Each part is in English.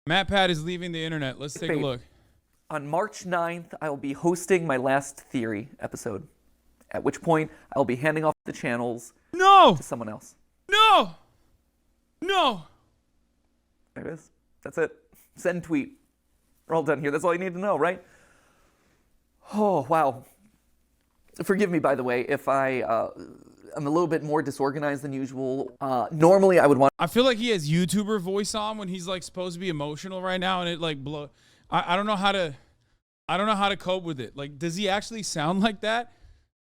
MATPAT is leaving the internet. Let's take a look. On March 9th, I will be hosting my last Theory episode, at which point I'll be handing off the channels to someone else. No! No! There it is. That's it. Send tweet. We're all done here. That's all you need to know, right? Oh, wow. Forgive me, by the way, if I'm a little bit more disorganized than usual. Normally, I would want... I feel like he has YouTuber voice on when he's like supposed to be emotional right now, and it like I don't know how to cope with it. Like, does he actually sound like that?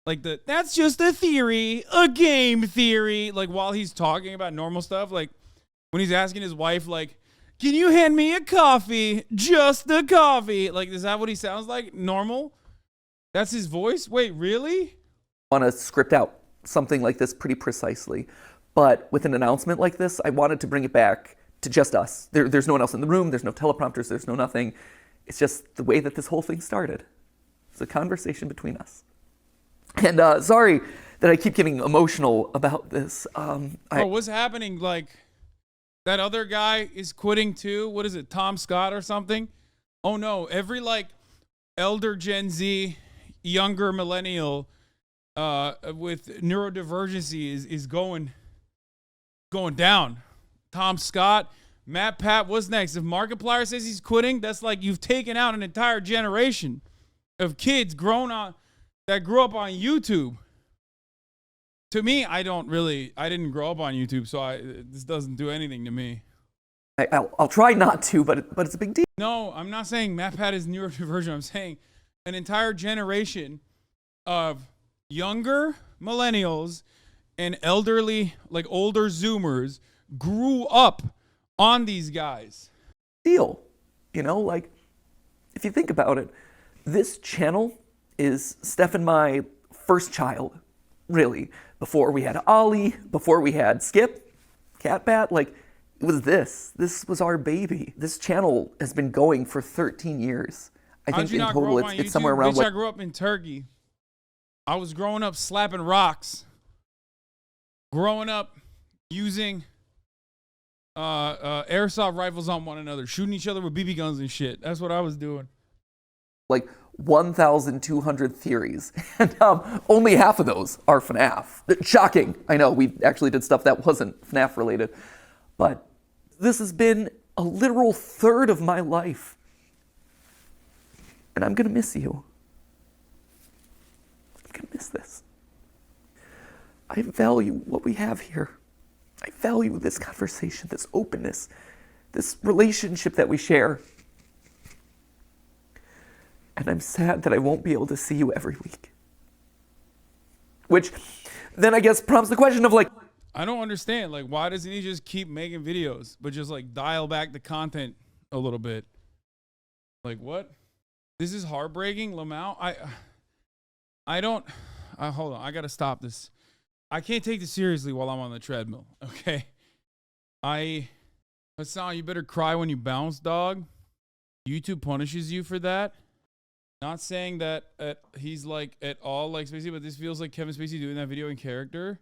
Like that's just a theory, a game theory. Like while he's talking about normal stuff, like when he's asking his wife, like, can you hand me a coffee? Just a coffee. Like, is that what he sounds like? Normal? That's his voice? Wait, really? Want to script out something like this pretty precisely. But with an announcement like this, I wanted to bring it back to just us. There's no one else in the room. There's no teleprompters. There's no nothing. It's just the way that this whole thing started. It's a conversation between us. And sorry that I keep getting emotional about this. What's happening? Like, that other guy is quitting too? What is it, Tom Scott or something? Oh no, every like elder Gen Z, younger millennial with neurodivergency is going down. Tom Scott, MATPAT, what's next? If Markiplier says he's quitting, that's like you've taken out an entire generation of kids that grew up on YouTube. To me, I didn't grow up on YouTube, so this doesn't do anything to me. I'll try not to, but it's a big deal. No, I'm not saying MATPAT is neurodivergent. I'm saying an entire generation of younger millennials and elderly, like older Zoomers, grew up on these guys. Deal. You know, like, if you think about it, this channel is Steph and my first child, really. Before we had Ollie, before we had Skip, Catbat, like, it was this. This was our baby. This channel has been going for 13 years. I think in total it's somewhere around... Bitch, I grew up in Turkey. I was growing up slapping rocks. Growing up using airsoft rifles on one another, shooting each other with BB guns and shit. That's what I was doing. Like 1,200 theories, and only half of those are FNAF. Shocking. I know, we actually did stuff that wasn't FNAF related, but this has been a literal third of my life, and I'm gonna miss you. I'm gonna miss this. I value what we have here. I value this conversation, this openness, this relationship that we share. And I'm sad that I won't be able to see you every week. Which then I guess prompts the question of like... I don't understand. Like, why doesn't he just keep making videos, but just like dial back the content a little bit? Like, what? This is heartbreaking, Lamau. I don't... hold on. I got to stop this. I can't take this seriously while I'm on the treadmill, okay? Hasan, you better cry when you bounce, dog. YouTube punishes you for that. Not saying that he's like at all like Spacey, but this feels like Kevin Spacey doing that video in character.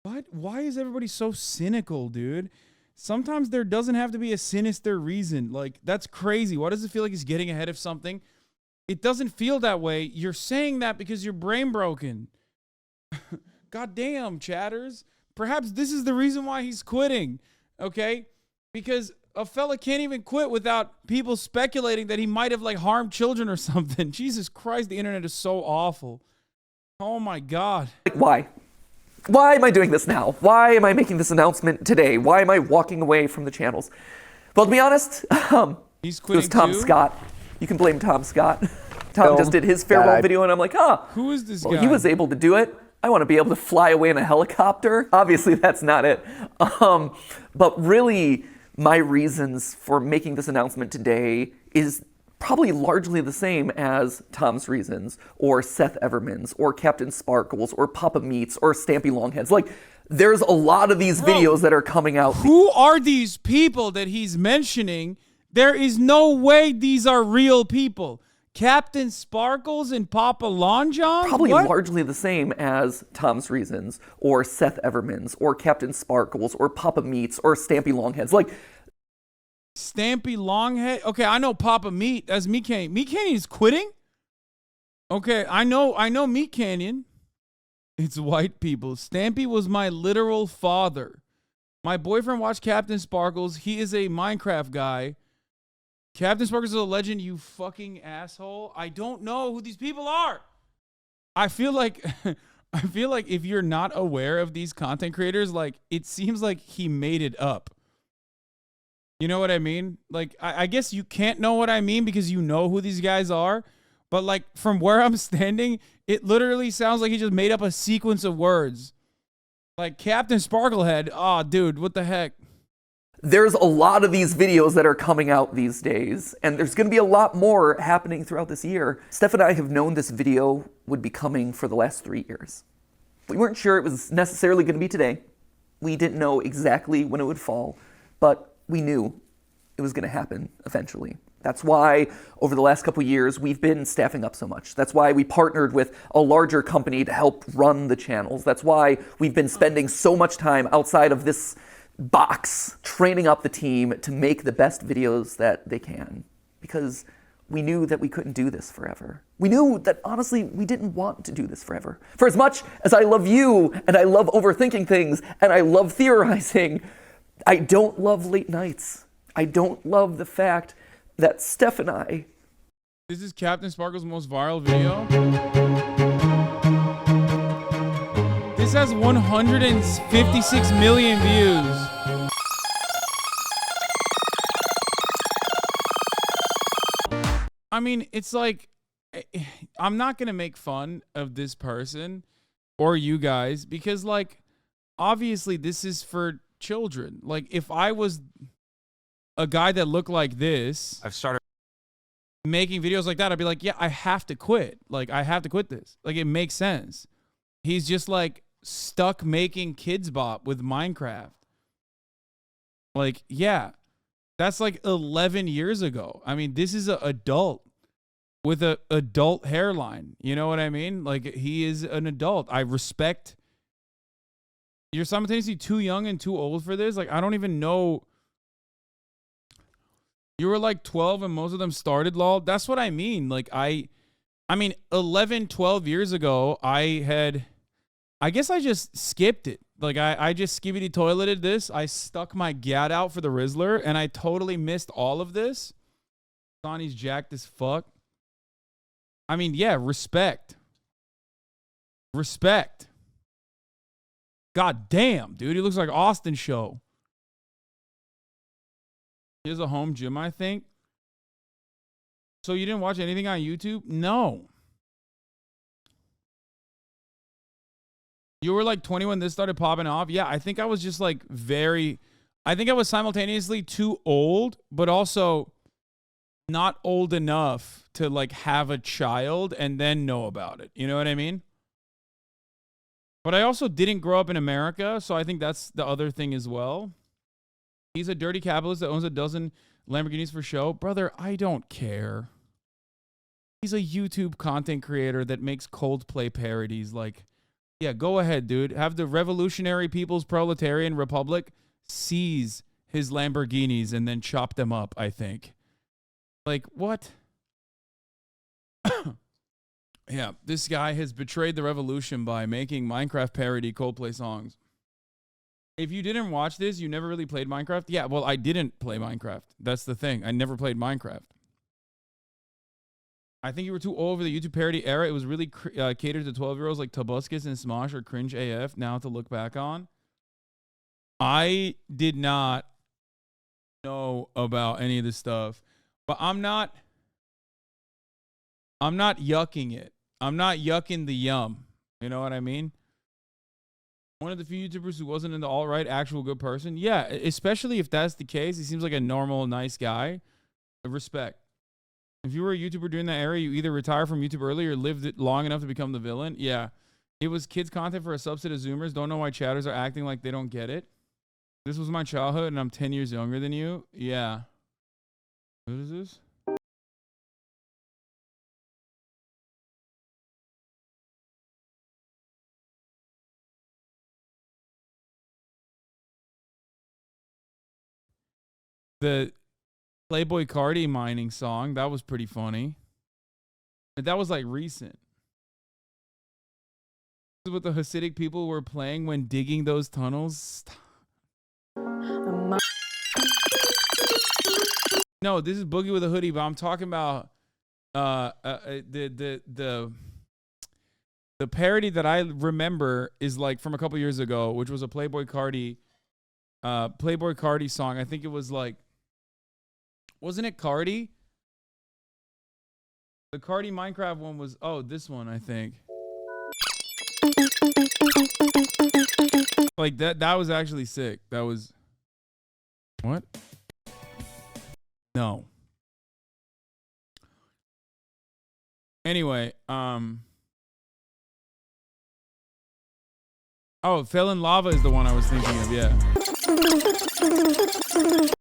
What? Why is everybody so cynical, dude? Sometimes there doesn't have to be a sinister reason. Like, that's crazy. Why does it feel like he's getting ahead of something? It doesn't feel that way. You're saying that because you're brain broken. God damn, chatters. Perhaps this is the reason why he's quitting, okay? Because a fella can't even quit without people speculating that he might have like harmed children or something. Jesus Christ, the internet is so awful. Oh my God. Why? Why am I doing this now? Why am I making this announcement today? Why am I walking away from the channels? Well, to be honest, he's quitting. It was Tom Scott. You can blame Tom Scott. Tom just did his farewell video and I'm like, who is this guy? Well, he was able to do it. I want to be able to fly away in a helicopter. Obviously, that's not it. But really, my reasons for making this announcement today is probably largely the same as Tom's reasons, or Seth Everman's, or Captain Sparkles, or Papa Meats, or Stampy Longheads. Like, there's a lot of these videos that are coming out. Who are these people that he's mentioning? There is no way these are real people. Captain Sparkles and Papa Long John? Probably largely the same as Tom's reasons, or Seth Everman's, or Captain Sparkles, or Papa Meats, or Stampy Longheads. Like, Stampy Longhead. Okay, I know Papa Meat. That's Meat Canyon. Meat Canyon is quitting? Okay, I know Meat Canyon. It's white people. Stampy was my literal father. My boyfriend watched Captain Sparkles. He is a Minecraft guy. Captain Sparkles is a legend, you fucking asshole. I don't know who these people are. I feel like if you're not aware of these content creators, like it seems like he made it up. You know what I mean? Like I guess you can't know what I mean because you know who these guys are. But like from where I'm standing, it literally sounds like he just made up a sequence of words. Like Captain Sparklehead. Oh, dude, what the heck? There's a lot of these videos that are coming out these days, and there's going to be a lot more happening throughout this year. Steph and I have known this video would be coming for the last 3 years. We weren't sure it was necessarily going to be today. We didn't know exactly when it would fall, but we knew it was going to happen eventually. That's why over the last couple years, we've been staffing up so much. That's why we partnered with a larger company to help run the channels. That's why we've been spending so much time outside of this box training up the team to make the best videos that they can, because we knew that we couldn't do this forever. We knew that honestly we didn't want to do this forever. For as much as I love you and I love overthinking things and I love theorizing, I don't love late nights. I don't love the fact that Steph and I... This is Captain Sparkle's most viral video. This has 156 million views. I mean, it's like, I'm not going to make fun of this person or you guys because, like, obviously this is for children. Like, if I was a guy that looked like this, I've started making videos like that, I'd be like, yeah, I have to quit. Like, I have to quit this. Like, it makes sense. He's just like stuck making Kids Bop with Minecraft. Like, yeah, that's like 11 years ago. I mean, this is an adult with an adult hairline. You know what I mean? Like, he is an adult. I respect. You're simultaneously too young and too old for this. Like, I don't even know. You were like 12 and most of them started, lol. That's what I mean. Like, I mean, 11, 12 years ago, I guess I just skipped it. Like, I just skibbity toileted this. I stuck my gat out for the Rizzler, and I totally missed all of this. Sonny's jacked as fuck. I mean, yeah, respect. Respect. God damn, dude. He looks like Austin Show. He has a home gym, I think. So you didn't watch anything on YouTube? No. You were like 20 when this started popping off? Yeah, I think I was just like I think I was simultaneously too old, but also not old enough to like have a child and then know about it. You know what I mean? But I also didn't grow up in America, so I think that's the other thing as well. He's a dirty capitalist that owns a dozen Lamborghinis for show. Brother, I don't care. He's a YouTube content creator that makes Coldplay parodies. Like, yeah, go ahead, dude. Have the Revolutionary People's Proletarian Republic seize his Lamborghinis and then chop them up, I think. Like, what? Yeah, this guy has betrayed the revolution by making Minecraft parody Coldplay songs. If you didn't watch this, you never really played Minecraft? Yeah, well, I didn't play Minecraft. That's the thing. I never played Minecraft. I think you were too old for the YouTube parody era. It was really catered to 12-year-olds like Tobuscus and Smosh or Cringe AF now to look back on. I did not know about any of this stuff, but I'm not yucking it. I'm not yucking the yum. You know what I mean? One of the few YouTubers who wasn't an alt-right actual good person. Yeah, especially if that's the case. He seems like a normal, nice guy. Respect. If you were a YouTuber during that era, you either retire from YouTube early or lived it long enough to become the villain. Yeah. It was kids content for a subset of Zoomers. Don't know why chatters are acting like they don't get it. This was my childhood and I'm 10 years younger than you. Yeah. What is this? Playboy Cardi mining song. That was pretty funny. But that was like recent. This is what the Hasidic people were playing when digging those tunnels. No, this is Boogie with a Hoodie, but I'm talking about the parody that I remember is like from a couple years ago, which was a Playboy Cardi song. I think it was like, wasn't it Cardi? The Cardi Minecraft one was, this one, I think. Like that was actually sick. That was, what? No. Anyway, Fell in Lava is the one I was thinking of, yeah.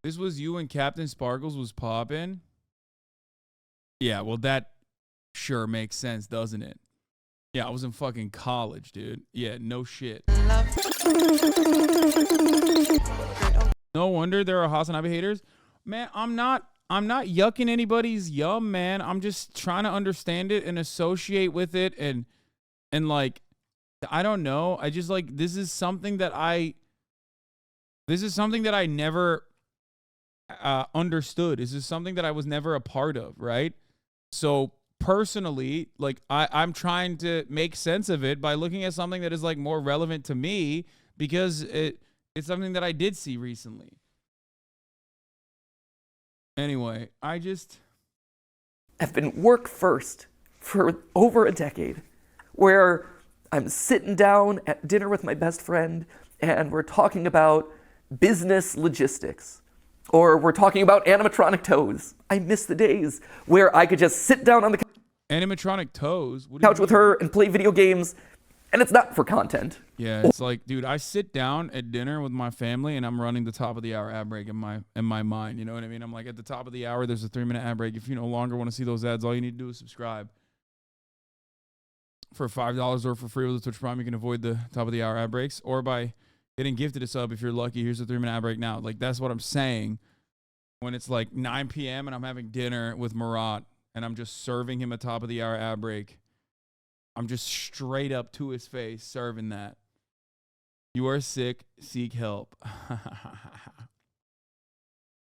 This was you when Captain Sparkles was popping? Yeah, well, that sure makes sense, doesn't it? Yeah, I was in fucking college, dude. Yeah, no shit. No wonder there are HasanAbi haters. Man, I'm not yucking anybody's yum, man. I'm just trying to understand it and associate with it and like, I don't know. I just like, this is something that I never understood. This is something that I was never a part of, right? So personally, like I'm trying to make sense of it by looking at something that is like more relevant to me because it's something that I did see recently. Anyway, I've been work first for over a decade, where I'm sitting down at dinner with my best friend and we're talking about business logistics, or we're talking about animatronic toes. I miss the days where I could just sit down on the animatronic toes? couch with her and play video games, and it's not for content. Yeah, it's like, dude, I sit down at dinner with my family and I'm running the top of the hour ad break in my mind. You know what I mean? I'm like, at the top of the hour, there's a 3-minute ad break. If you no longer want to see those ads, all you need to do is subscribe. For $5 or for free with the Twitch Prime, you can avoid the top of the hour ad breaks, or by getting gifted a sub if you're lucky. Here's a 3-minute ad break now. Like, that's what I'm saying when it's like 9 p.m. and I'm having dinner with Marat and I'm just serving him a top of the hour ad break. I'm just straight up to his face serving that. You are sick, seek help.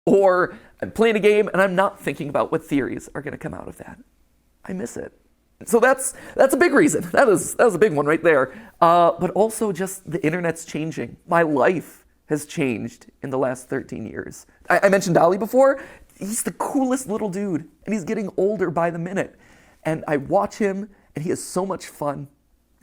Or I'm playing a game and I'm not thinking about what theories are going to come out of that. I miss it. So that's a big reason. That was a big one right there. But also just the internet's changing. My life has changed in the last 13 years. I mentioned Dolly before. He's the coolest little dude, and he's getting older by the minute. And I watch him, and he has so much fun.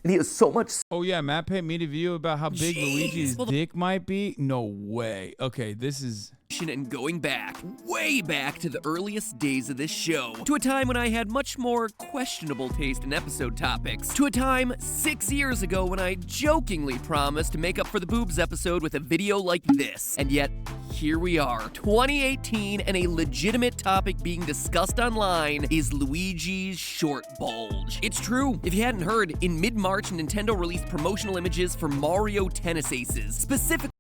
And he has so much... Oh, yeah, MATPAT made a video about how big Luigi's dick might be? No way. Okay, this is... And going back, way back to the earliest days of this show, to a time when I had much more questionable taste in episode topics, to a time 6 years ago when I jokingly promised to make up for the boobs episode with a video like this, and yet here we are, 2018, and a legitimate topic being discussed online is Luigi's short bulge. It's true, if you hadn't heard, in mid-March Nintendo released promotional images for Mario Tennis Aces, specifically.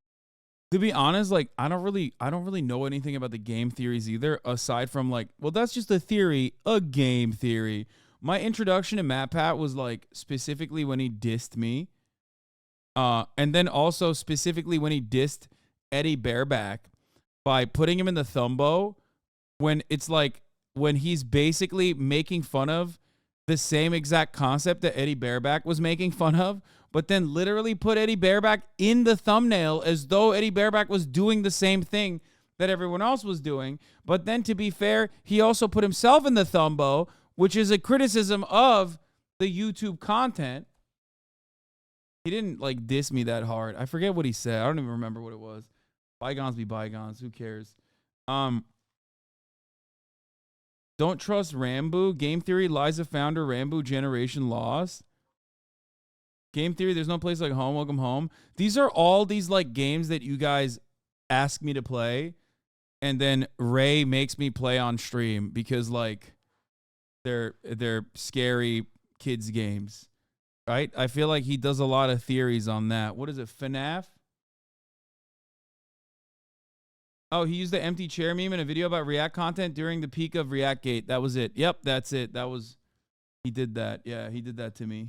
To be honest, like I don't really know anything about the game theories either, aside from like, well, that's just a theory, a game theory. My introduction to MATPAT was like specifically when he dissed me. And then also specifically when he dissed Eddie Bareback by putting him in the thumbo when it's like when he's basically making fun of the same exact concept that Eddie Bareback was making fun of, but then literally put Eddie Bareback in the thumbnail as though Eddie Bareback was doing the same thing that everyone else was doing. But then, to be fair, he also put himself in the thumbo, which is a criticism of the YouTube content. He didn't, like, diss me that hard. I forget what he said. I don't even remember what it was. Bygones be bygones. Who cares? Don't trust Rambo. Game Theory, Lies of Founder, Rambo Generation Lost. Game Theory, There's No Place Like Home, Welcome Home. These are all these like games that you guys ask me to play, and then Ray makes me play on stream because like they're scary kids games, right? I feel like he does a lot of theories on that. What is it, FNAF? Oh, he used the empty chair meme in a video about React content during the peak of ReactGate. That was it. Yep, that's it. He did that. Yeah, he did that to me.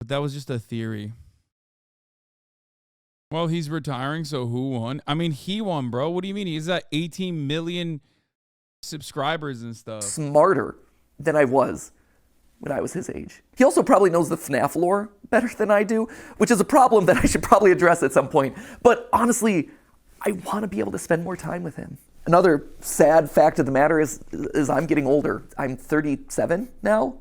But that was just a theory. Well, he's retiring, so who won? I mean, he won, bro. What do you mean? He's at 18 million subscribers and stuff. Smarter than I was when I was his age. He also probably knows the FNAF lore better than I do, which is a problem that I should probably address at some point. But honestly, I want to be able to spend more time with him. Another sad fact of the matter is I'm getting older. I'm 37 now.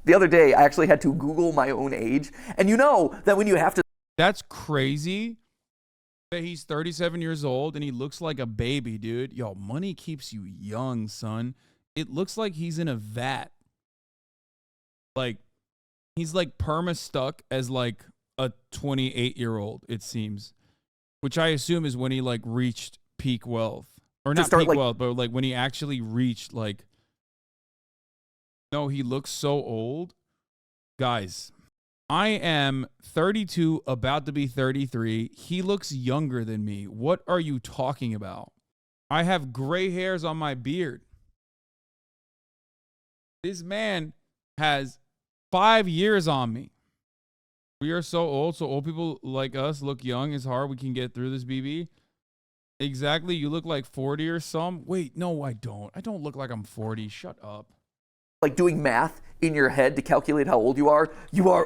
The other day, I actually had to Google my own age. And you know that when you have to... That's crazy that he's 37 years old and he looks like a baby, dude. Yo, money keeps you young, son. It looks like he's in a vat. Like, he's like perma stuck as like a 28-year-old, it seems. Which I assume is when he like reached peak wealth. Or not peak wealth, but like when he actually reached like... No, he looks so old. Guys, I am 32, about to be 33. He looks younger than me. What are you talking about? I have gray hairs on my beard. This man has 5 years on me. We are so old, so old people like us look young. It's hard. We can get through this, BB. Exactly. You look like 40 or some. Wait, no, I don't. I don't look like I'm 40. Shut up. Like doing math in your head to calculate how old you are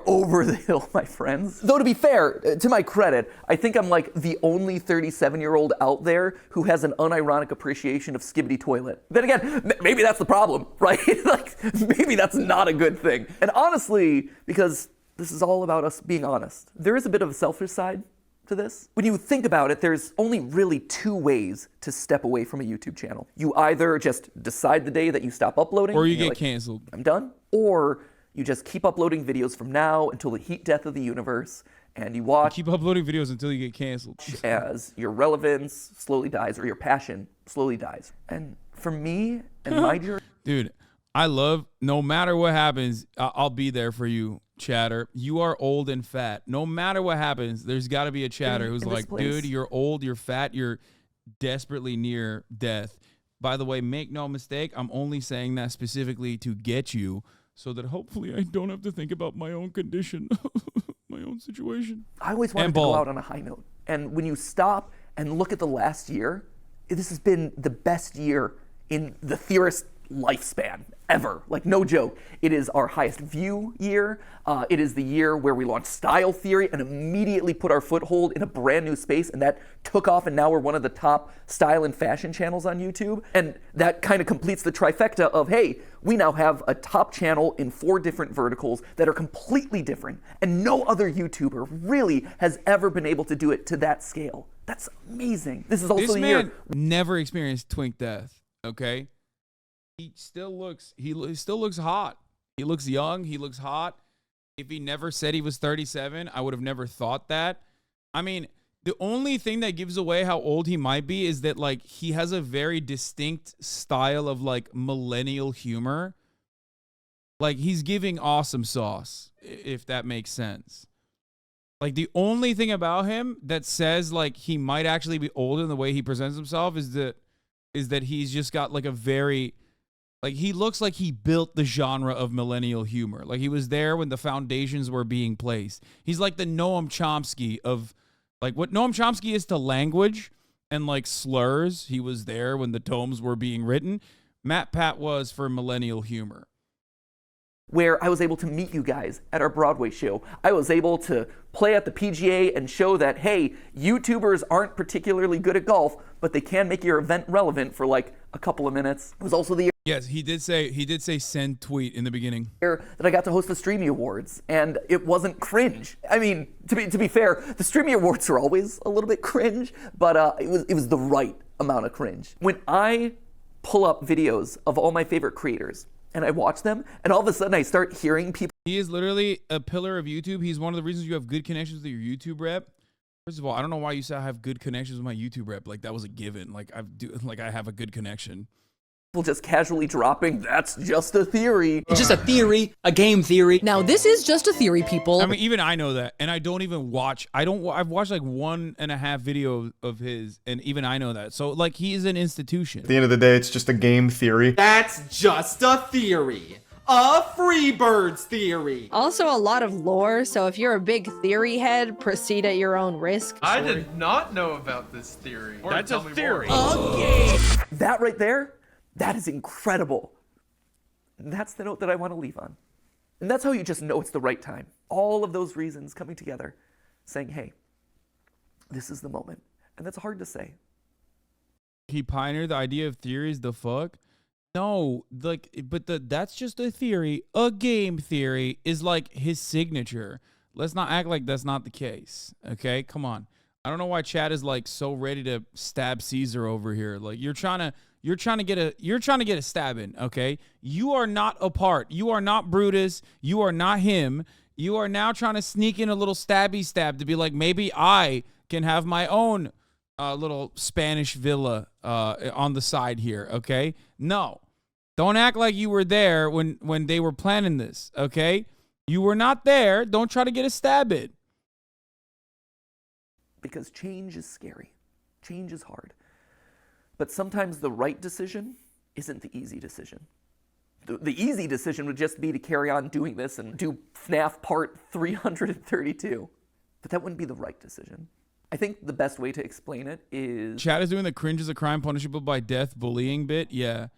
over the hill, my friends. Though to be fair, to my credit, I think I'm like the only 37-year-old out there who has an unironic appreciation of Skibbity Toilet. Then again, maybe that's the problem, right? Like, maybe that's not a good thing. And honestly, because this is all about us being honest, there is a bit of a selfish side to this. When you think about it, there's only really 2 ways to step away from a YouTube channel. You either just decide the day that you stop uploading, or you get canceled. I'm done. Or you just keep uploading videos from now until the heat death of the universe, and you watch. You keep uploading videos until you get canceled. As your relevance slowly dies, or your passion slowly dies. And for me and my journey, dude, I love, no matter what happens, I'll be there for you, chatter. You are old and fat. No matter what happens, there's got to be a chatter who's like, dude, you're old, you're fat, you're desperately near death. By the way, make no mistake, I'm only saying that specifically to get you so that hopefully I don't have to think about my own condition, my own situation. I always wanted to go out on a high note. And when you stop and look at the last year, this has been the best year in the theorist lifespan ever. Like, no joke. It is our highest view year. It is the year where we launched Style Theory and immediately put our foothold in a brand new space, and that took off, and now we're one of the top style and fashion channels on YouTube. And that kind of completes the trifecta of, hey, we now have a top channel in 4 different verticals that are completely different, and no other YouTuber really has ever been able to do it to that scale. That's amazing. This is also the year. This man never experienced twink death, okay? He still looks hot. He looks young. He looks hot. If he never said he was 37, I would have never thought that. I mean, the only thing that gives away how old he might be is that, like, he has a very distinct style of, like, millennial humor. Like, he's giving awesome sauce, if that makes sense. Like, the only thing about him that says, like, he might actually be older in the way he presents himself is that he's just got, like, a very... Like, he looks like he built the genre of millennial humor. Like, he was there when the foundations were being placed. He's like the Noam Chomsky of, like, what Noam Chomsky is to language and, like, slurs. He was there when the tomes were being written. MATPAT was for millennial humor. Where I was able to meet you guys at our Broadway show. I was able to play at the PGA and show that, hey, YouTubers aren't particularly good at golf, but they can make your event relevant for like a couple of minutes. It was also the year Yes, he did say send tweet in the beginning. that I got to host the Streamy Awards, and it wasn't cringe. I mean, to be fair, the Streamy Awards are always a little bit cringe, but it was the right amount of cringe. When I pull up videos of all my favorite creators, and I watch them, and all of a sudden I start hearing people. He is literally a pillar of YouTube. He's one of the reasons you have good connections with your YouTube rep. First of all, I don't know why you say I have good connections with my YouTube rep. Like, that was a given. Like, I have a good connection. People just casually dropping, that's just a theory. It's just a theory, a game theory. Now, this is just a theory, people. I mean, even I know that, and I don't even watch. I've watched like 1.5 video of his, and even I know that. So like, he is an institution. At the end of the day, it's just a game theory. That's just a theory. A Freebirds theory. Also a lot of lore, so if you're a big theory head, proceed at your own risk. I did not know about this theory. That's a theory. That right there, that is incredible. That's the note that I want to leave on. And that's how you just know it's the right time. All of those reasons coming together, saying, hey, this is the moment. And that's hard to say. He pioneered the idea of theories. The fuck? No, like, but that's just a theory. A game theory is like his signature. Let's not act like that's not the case. Okay, come on. I don't know why Chad is like so ready to stab Caesar over here. Like you're trying to get a stab in. Okay, you are not a part. You are not Brutus. You are not him. You are now trying to sneak in a little stabby stab to be like, maybe I can have my own little Spanish villa on the side here, okay? No. Don't act like you were there when they were planning this, okay? You were not there. Don't try to get a stab in. Because change is scary. Change is hard. But sometimes the right decision isn't the easy decision. The easy decision would just be to carry on doing this and do FNAF part 332. But that wouldn't be the right decision. I think the best way to explain it is... Chad is doing the cringe is a crime punishable by death bullying bit. Yeah.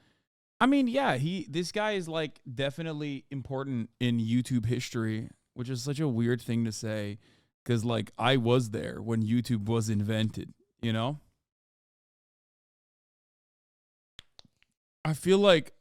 I mean, yeah, this guy is like definitely important in YouTube history, which is such a weird thing to say because like I was there when YouTube was invented, you know? I feel like,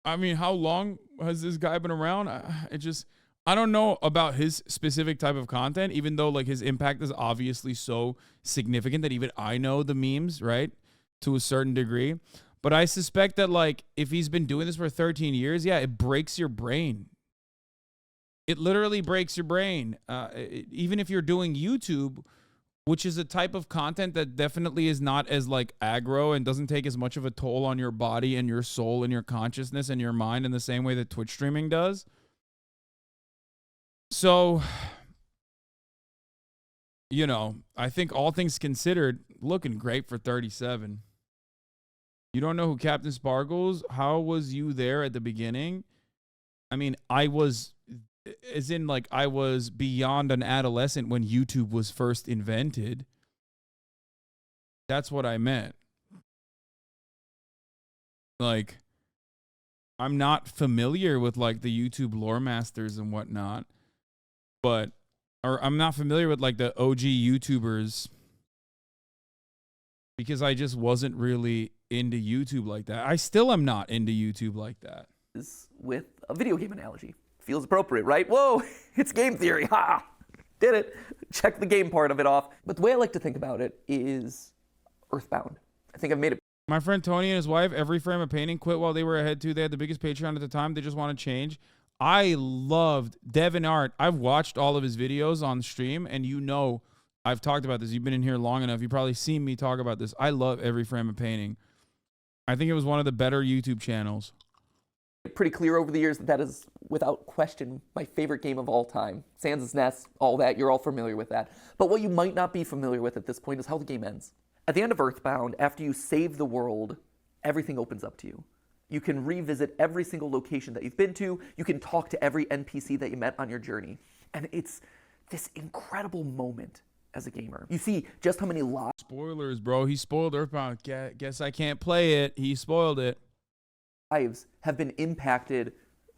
I mean, how long has this guy been around? I don't know about his specific type of content, even though like his impact is obviously so significant that even I know the memes, right? To a certain degree. But I suspect that like if he's been doing this for 13 years, yeah, it breaks your brain. It literally breaks your brain. Even if you're doing YouTube, which is a type of content that definitely is not as like aggro and doesn't take as much of a toll on your body and your soul and your consciousness and your mind in the same way that Twitch streaming does. So, you know, I think all things considered, looking great for 37. You don't know who Captain Sparkles? How was you there at the beginning? I mean, I was, as in like I was beyond an adolescent when YouTube was first invented. That's what I meant. Like, I'm not familiar with like the YouTube lore masters and whatnot. But, or I'm not familiar with like the OG YouTubers because I just wasn't really into YouTube like that. I still am not into YouTube like that. With a video game analogy. Feels appropriate, right? Whoa, it's game theory. Ha! Did it. Check the game part of it off. But the way I like to think about it is Earthbound. I think I've made it. My friend Tony and his wife, every frame of painting, quit while they were ahead too. They had the biggest Patreon at the time. They just want to change. I loved Devin Art. I've watched all of his videos on stream, and you know I've talked about this. You've been in here long enough. You've probably seen me talk about this. I love every frame of painting. I think it was one of the better YouTube channels. Pretty clear over the years that is, without question, my favorite game of all time. Sans' Nest, all that, you're all familiar with that. But what you might not be familiar with at this point is how the game ends. At the end of Earthbound, after you save the world, everything opens up to you. You can revisit every single location that you've been to. You can talk to every NPC that you met on your journey. And it's this incredible moment as a gamer. You see just how many lives... Spoilers, bro. He spoiled Earthbound. Guess I can't play it. He spoiled it. ...lives have been impacted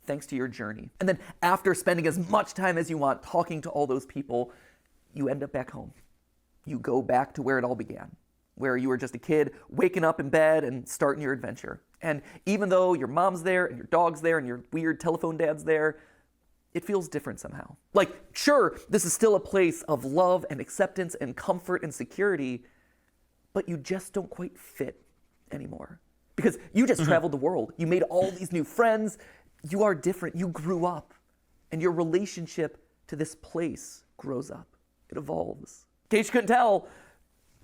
thanks to your journey. And then after spending as much time as you want talking to all those people, you end up back home. You go back to where it all began, where you were just a kid waking up in bed and starting your adventure. And even though your mom's there and your dog's there and your weird telephone dad's there, it feels different somehow. Like, sure, this is still a place of love and acceptance and comfort and security, but you just don't quite fit anymore. Because you just traveled the world. You made all these new friends. You are different. You grew up. And your relationship to this place grows up. It evolves. In case you couldn't tell,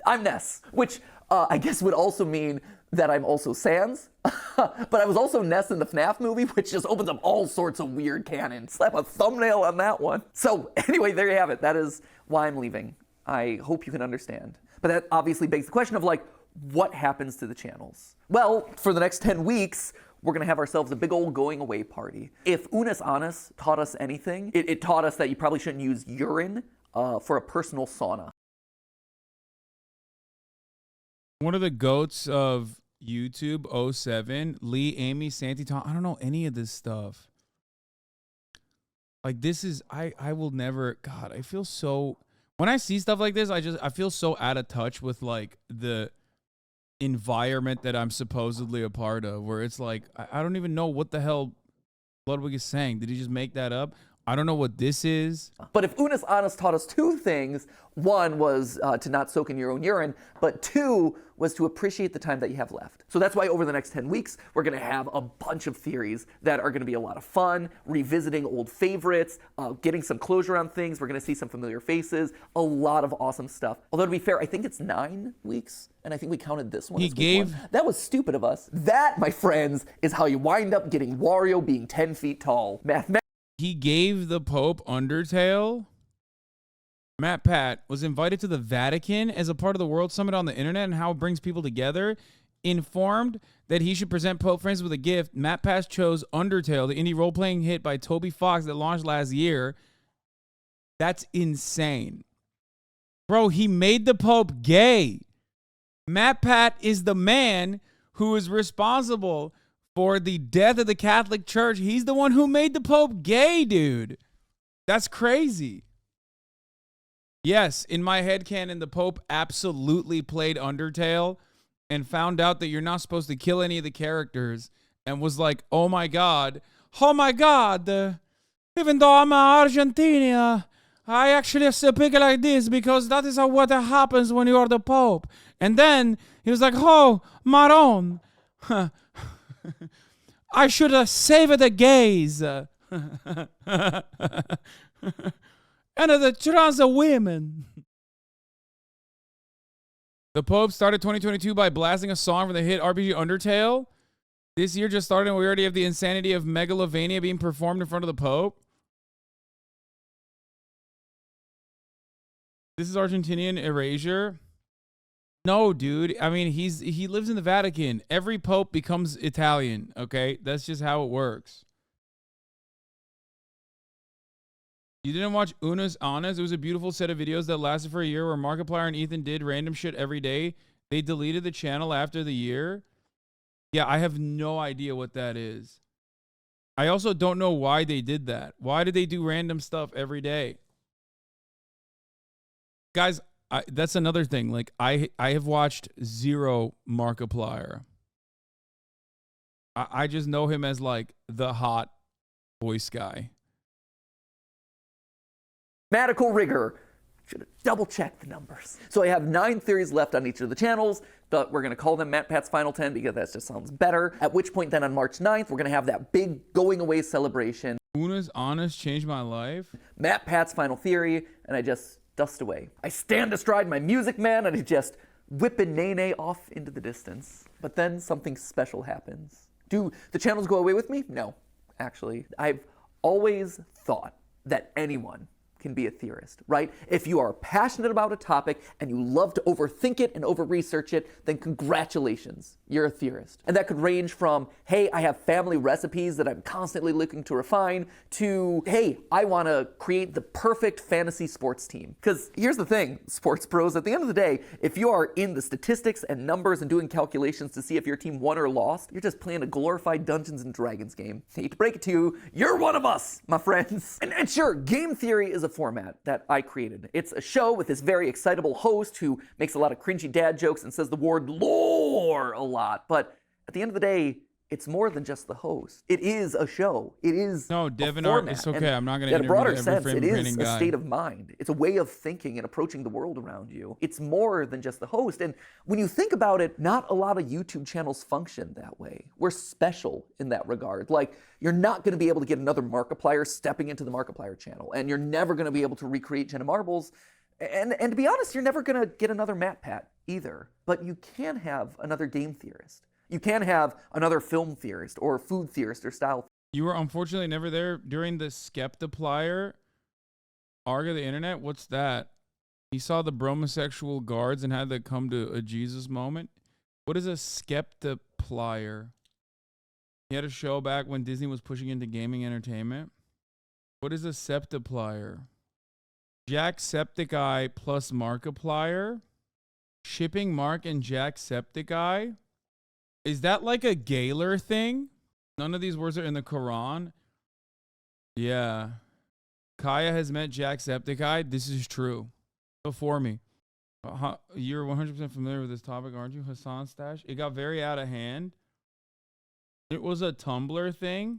I'm Ness, which I guess would also mean that I'm also Sans, but I was also Ness in the FNAF movie, which just opens up all sorts of weird canon. Slap a thumbnail on that one. So anyway, there you have it. That is why I'm leaving. I hope you can understand. But that obviously begs the question of like, what happens to the channels? Well, for the next 10 weeks, we're gonna have ourselves a big old going away party. If Unis Honest taught us anything, it taught us that you probably shouldn't use urine for a personal sauna. One of the goats of YouTube, 07, Lee, Amy, Santi, Tom. I don't know any of this stuff. Like this is, I will never, God, I feel so, when I see stuff like this, I feel so out of touch with like the environment that I'm supposedly a part of, where it's like, I don't even know what the hell Ludwig is saying. Did he just make that up? I don't know what this is. But if Unis Honest taught us two things, one was to not soak in your own urine, but two was to appreciate the time that you have left. So that's why over the next 10 weeks, we're gonna have a bunch of theories that are gonna be a lot of fun, revisiting old favorites, getting some closure on things. We're gonna see some familiar faces, a lot of awesome stuff. Although to be fair, I think it's 9 weeks, and I think we counted this one as week 1. That was stupid of us. That, my friends, is how you wind up getting Wario being 10 feet tall. He gave the Pope Undertale. MatPat was invited to the Vatican as a part of the World Summit on the Internet and how it brings people together. Informed that he should present Pope Francis with a gift, MatPat chose Undertale, the indie role-playing hit by Toby Fox that launched last year. That's insane. Bro, he made the Pope gay. MatPat is the man who is responsible for the death of the Catholic Church. He's the one who made the Pope gay, dude. That's crazy. Yes, in my headcanon, the Pope absolutely played Undertale and found out that you're not supposed to kill any of the characters and was like, oh my God, even though I'm Argentina, I actually speak like this because that is what happens when you are the Pope. And then he was like, oh, Maron, I should save the gays. And the trans women. The Pope started 2022 by blasting a song from the hit RPG Undertale. This year just started and we already have the insanity of Megalovania being performed in front of the Pope. This is Argentinian erasure. No, dude. I mean, he lives in the Vatican. Every Pope becomes Italian, okay? That's just how it works. You didn't watch Unis Honest? It was a beautiful set of videos that lasted for a year where Markiplier and Ethan did random shit every day. They deleted the channel after the year. Yeah, I have no idea what that is. I also don't know why they did that. Why did they do random stuff every day? Guys, that's another thing. Like, I have watched zero Markiplier. I just know him as, like, the hot voice guy. Mathematical rigor. Should have double-checked the numbers. So I have 9 theories left on each of the channels, but we're going to call them MatPat's Final 10 because that just sounds better. At which point then on March 9th, we're going to have that big going-away celebration. Unis Honest changed my life. MatPat's Final Theory, and I just dust away. I stand astride my Music Man, and I just whip a Nene off into the distance. But then something special happens. Do the channels go away with me? No, actually. I've always thought that anyone can be a theorist, right? If you are passionate about a topic and you love to overthink it and over-research it, then congratulations, you're a theorist. And that could range from, hey, I have family recipes that I'm constantly looking to refine, to, hey, I want to create the perfect fantasy sports team. Because here's the thing, sports pros, at the end of the day, if you are in the statistics and numbers and doing calculations to see if your team won or lost, you're just playing a glorified Dungeons and Dragons game. Hate to break it to you, you're one of us, my friends. And sure, game theory is a format that I created. It's a show with this very excitable host who makes a lot of cringy dad jokes and says the word lore a lot. But at the end of the day, it's more than just the host. It is a show. It is a format. It's okay. I'm not going to in a broader sense, it is guy. A state of mind. It's a way of thinking and approaching the world around you. It's more than just the host. And when you think about it, not a lot of YouTube channels function that way. We're special in that regard. Like, you're not going to be able to get another Markiplier stepping into the Markiplier channel, and you're never going to be able to recreate Jenna Marbles And to be honest, you're never gonna get another MatPat either. But you can have another game theorist. You can have another film theorist or food theorist or style. You were unfortunately never there during the Skeptiplier arc of the internet. What's that? He saw the bromosexual guards and had to come to a Jesus moment. What is a Skeptiplier? He had a show back when Disney was pushing into gaming entertainment. What is a Septiplier? Jacksepticeye plus Markiplier? Shipping Mark and Jacksepticeye? Is that like a Gaylor thing? None of these words are in the Quran. Yeah. Kaya has met Jacksepticeye. This is true. Before me. You're 100% familiar with this topic, aren't you, Hasan Stash? It got very out of hand. It was a Tumblr thing.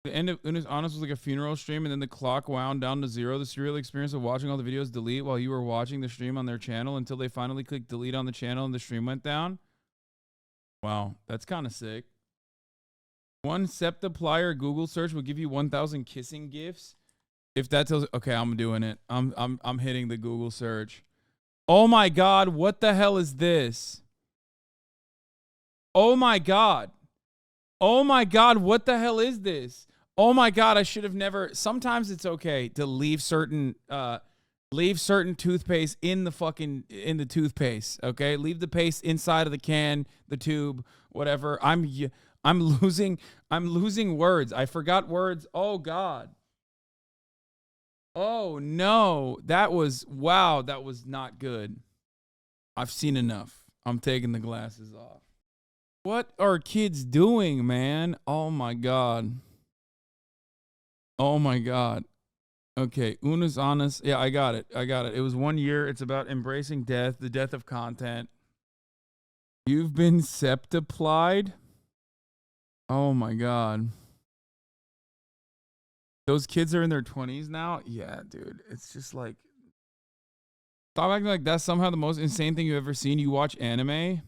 The end of Unis Honest was like a funeral stream, and then the clock wound down to 0. The surreal experience of watching all the videos delete while you were watching the stream on their channel until they finally clicked delete on the channel and the stream went down. Wow, that's kind of sick. One Septiplier Google search will give you 1,000 kissing gifs. If that tells, okay, I'm doing it. I'm hitting the Google search. Oh my God, what the hell is this? Oh my God. Oh my God, what the hell is this? Oh my God, I should have never. Sometimes it's okay to leave certain toothpaste in the toothpaste. Okay, leave the paste inside of the can, the tube, whatever. I'm losing words. I forgot words. Oh God. Oh no, that was not good. I've seen enough. I'm taking the glasses off. What are kids doing, man? Oh my God. Oh my God. Okay, Una's honest. Yeah, I got it. It was 1 year. It's about embracing death, the death of content. You've been septiplied? Oh my God. Those kids are in their 20s now? Yeah, dude. It's just like, stop acting like that's somehow the most insane thing you've ever seen. You watch anime?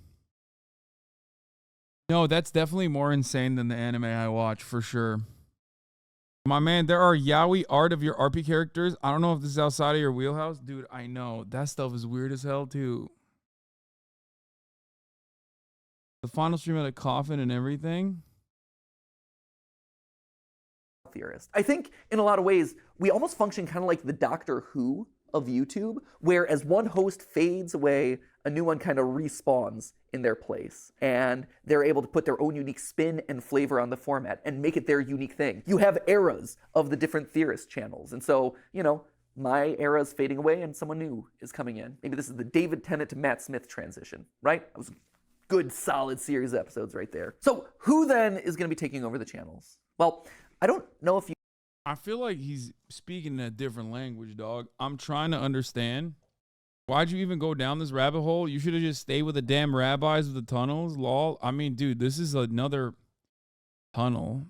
No, that's definitely more insane than the anime I watch, for sure. My man, there are yaoi art of your RP characters. I don't know if this is outside of your wheelhouse. Dude, I know. That stuff is weird as hell, too. The final stream had a coffin and everything. Theorist. I think in a lot of ways, we almost function kind of like the Doctor Who of YouTube, where as one host fades away, a new one kind of respawns in their place. And they're able to put their own unique spin and flavor on the format and make it their unique thing. You have eras of the different theorist channels. And so, you know, my era is fading away and someone new is coming in. Maybe this is the David Tennant to Matt Smith transition, right? That was a good, solid series of episodes right there. So who then is going to be taking over the channels? Well, I don't know if you... I feel like he's speaking in a different language, dog. I'm trying to understand. Why'd you even go down this rabbit hole? You should have just stayed with the damn rabbis with the tunnels, lol. I mean, dude, this is another tunnel.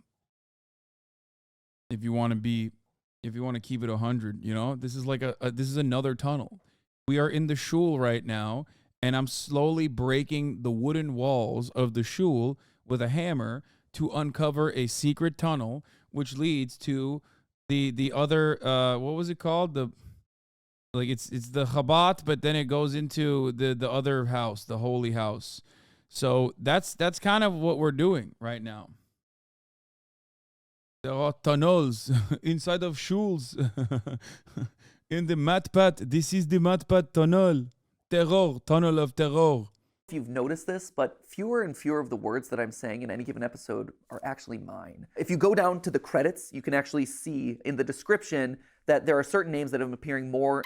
If you want to keep it 100, you know? This is like this is another tunnel. We are in the shul right now, and I'm slowly breaking the wooden walls of the shul with a hammer to uncover a secret tunnel, which leads to the other what was it called? It's the Chabad, but then it goes into the other house, the holy house. So that's kind of what we're doing right now. There are tunnels inside of shuls. In the MATPAT, this is the MATPAT tunnel. Tunnel of terror. If you've noticed this, but fewer and fewer of the words that I'm saying in any given episode are actually mine. If you go down to the credits, you can actually see in the description that there are certain names that have been appearing more.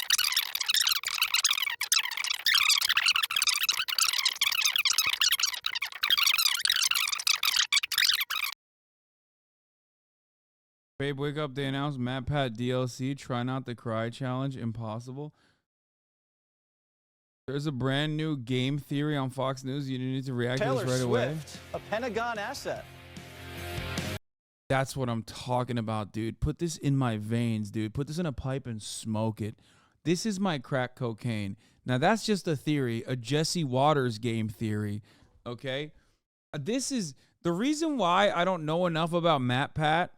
Babe, wake up. They announced MatPat DLC. Try not to cry challenge. Impossible. There's a brand new game theory on Fox News. You need to react to this right away. A Pentagon asset. That's what I'm talking about, dude. Put this in my veins, dude. Put this in a pipe and smoke it. This is my crack cocaine. Now, that's just a theory, a Jesse Waters game theory, okay? This is the reason why I don't know enough about MatPat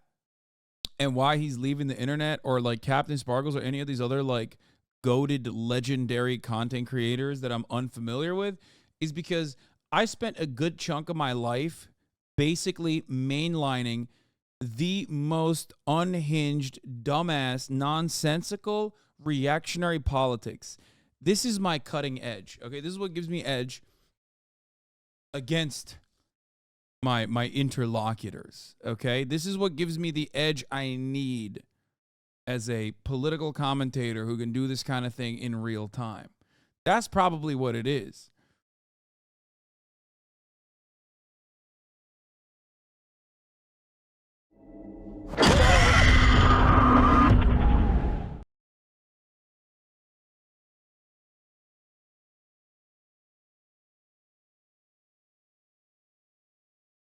and why he's leaving the internet, or like Captain Sparkles or any of these other like goated legendary content creators that I'm unfamiliar with is because I spent a good chunk of my life basically mainlining the most unhinged, dumbass, nonsensical, reactionary politics. This is my cutting edge. Okay, this is what gives me edge against my interlocutors. Okay, this is what gives me the edge I need as a political commentator who can do this kind of thing in real time. That's probably what it is.